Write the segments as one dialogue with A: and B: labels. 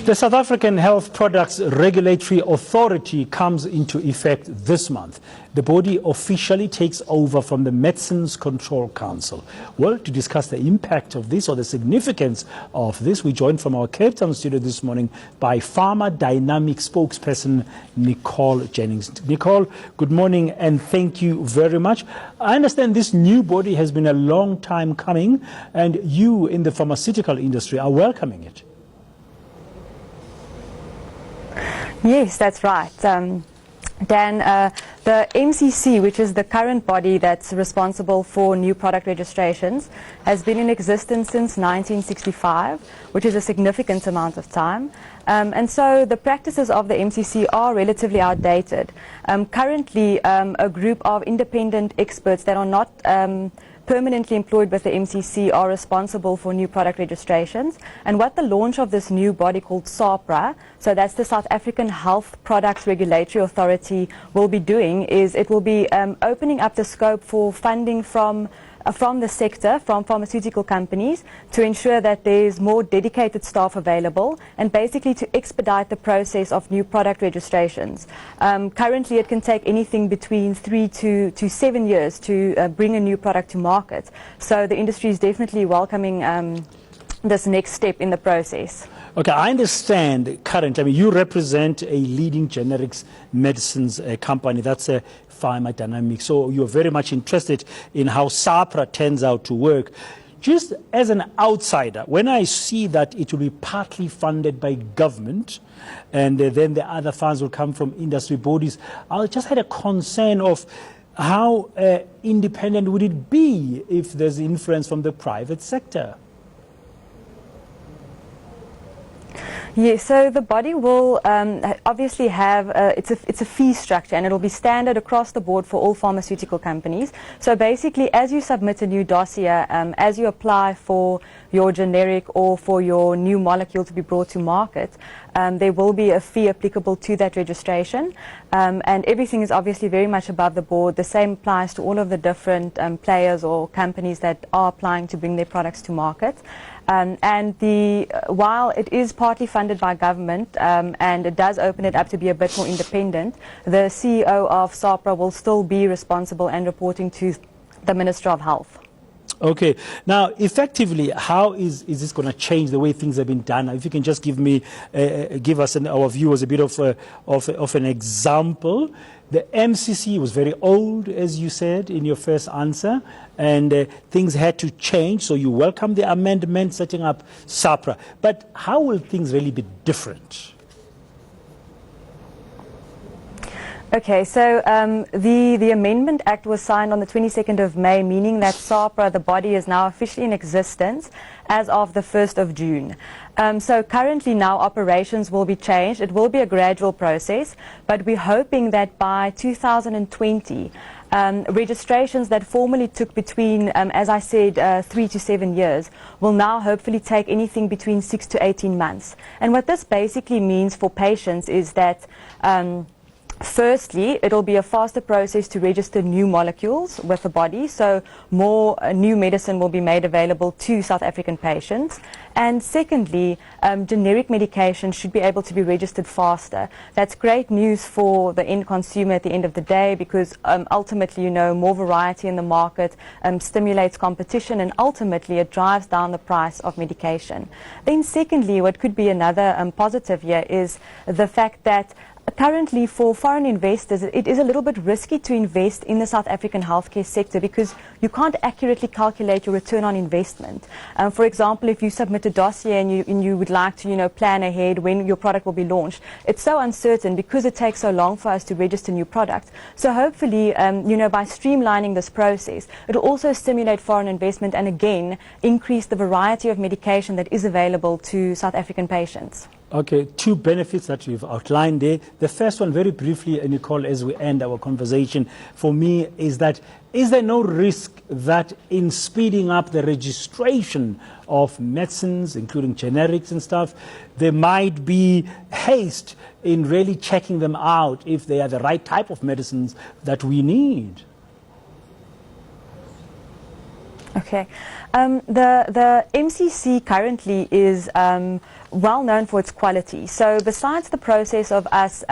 A: The South African Health Products Regulatory Authority comes into effect this month. The body officially takes over from the Medicines Control Council. Well, to discuss the impact of this or the significance of this, we joined from our Cape Town studio this morning by Pharma Dynamics spokesperson Nicole Jennings. Nicole, good morning and thank you very much. I understand this new body has been a long time coming and you in the pharmaceutical industry are welcoming it.
B: Yes, that's right. Dan, the MCC, which is the current body that's responsible for new product registrations, has been in existence since 1965, which is a significant amount of time. And so the practices of the MCC are relatively outdated. Currently, a group of independent experts that are not permanently employed with the MCC are responsible for new product registrations. And what the launch of this new body called SAHPRA, so that's the South African Health Products Regulatory Authority, will be doing is it will be opening up the scope for funding from the sector, from pharmaceutical companies, to ensure that there's more dedicated staff available and basically to expedite the process of new product registrations. Currently it can take anything between 3 to 7 years to bring a new product to market. So the industry is definitely welcoming this next step in the process.
A: Okay, I understand currently, I mean, you represent a leading generics medicines company, that's a Pharma Dynamics, so you're very much interested in how SAHPRA turns out to work. Just as an outsider, when I see that it will be partly funded by government and then the other funds will come from industry bodies, I just had a concern of how independent would it be if there's influence from the private sector?
B: Yes, so the body will obviously have, it's a fee structure and it will be standard across the board for all pharmaceutical companies. So basically as you submit a new dossier, as you apply for your generic or for your new molecule to be brought to market, there will be a fee applicable to that registration. And everything is obviously very much above the board. The same applies to all of the different players or companies that are applying to bring their products to market. While it is partly funded by government and it does open it up to be a bit more independent, the CEO of SAHPRA will still be responsible and reporting to the Minister of Health.
A: Okay. Now, effectively, how is this going to change the way things have been done? If you can just give me, give us and our viewers a bit of an example. The MCC was very old, as you said in your first answer, and things had to change. So you welcome the amendment setting up SAHPRA. But how will things really be different?
B: Okay, so the Amendment Act was signed on the 22nd of May, meaning that SAHPRA, the body, is now officially in existence as of the 1st of June. So currently now operations will be changed. It will be a gradual process, but we're hoping that by 2020, registrations that formerly took between, as I said, 3 to 7 years, will now hopefully take anything between 6 to 18 months. And what this basically means for patients is that firstly, it'll be a faster process to register new molecules with the body, so more new medicine will be made available to South African patients. And secondly, generic medication should be able to be registered faster. That's great news for the end consumer at the end of the day because ultimately, you know, more variety in the market stimulates competition and ultimately it drives down the price of medication. Then secondly, what could be another positive here is the fact that currently, for foreign investors, it is a little bit risky to invest in the South African healthcare sector because you can't accurately calculate your return on investment. For example, if you submit a dossier and you would like to, you know, plan ahead when your product will be launched, it's so uncertain because it takes so long for us to register new products. So hopefully, you know, by streamlining this process, it will also stimulate foreign investment and again increase the variety of medication that is available to South African patients.
A: Okay, two benefits that you've outlined there. The first one, very briefly, Nicole, as we end our conversation, for me, is that is there no risk that in speeding up the registration of medicines, including generics and stuff, there might be haste in really checking them out if they are the right type of medicines that we need?
B: Okay. The MCC currently is well known for its quality. So besides the process of us,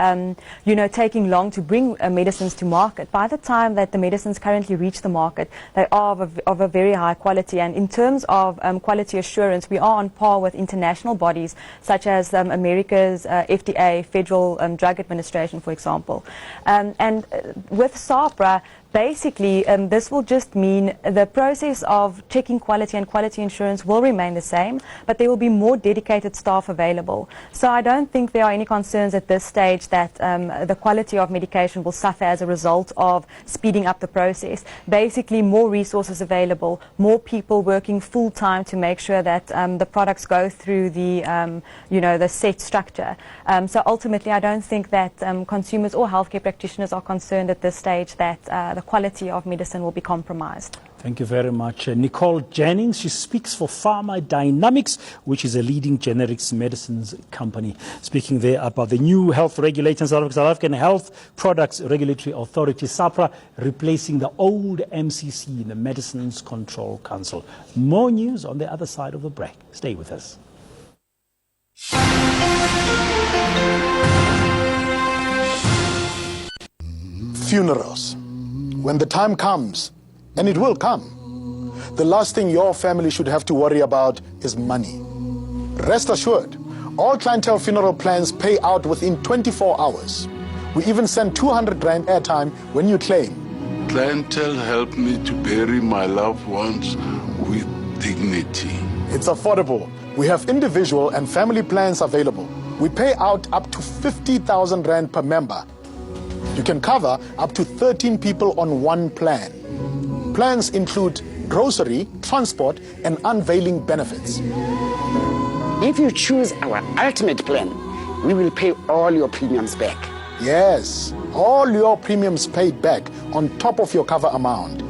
B: taking long to bring medicines to market, by the time that the medicines currently reach the market, they are of a very high quality. And in terms of quality assurance, we are on par with international bodies such as America's FDA, Federal Drug Administration, for example. And with SAHPRA, basically, this will just mean the process of checking quality and quality insurance will remain the same, but there will be more dedicated staff available. So I don't think there are any concerns at this stage that the quality of medication will suffer as a result of speeding up the process. Basically, more resources available, more people working full-time to make sure that the products go through the, the set structure. So ultimately, I don't think that consumers or healthcare practitioners are concerned at this stage that the quality of medicine will be compromised.
A: Thank you very much. Nicole Jennings, she speaks for Pharma Dynamics, which is a leading generics medicines company. Speaking there about the new health regulations, South African Health Products Regulatory Authority, SAHPRA, replacing the old MCC, the Medicines Control Council. More news on the other side of the break. Stay with us.
C: Funerals. When the time comes, and it will come, the last thing your family should have to worry about is money. Rest assured, all clientele funeral plans pay out within 24 hours. We even send 200 Rand airtime when you claim.
D: Clientele help me to bury my loved ones with dignity.
C: It's affordable. We have individual and family plans available. We pay out up to 50,000 Rand per member. You can cover up to 13 people on one plan. Plans include grocery, transport, and unveiling benefits.
E: If you choose our ultimate plan, we will pay all your premiums back.
C: Yes, all your premiums paid back on top of your cover amount.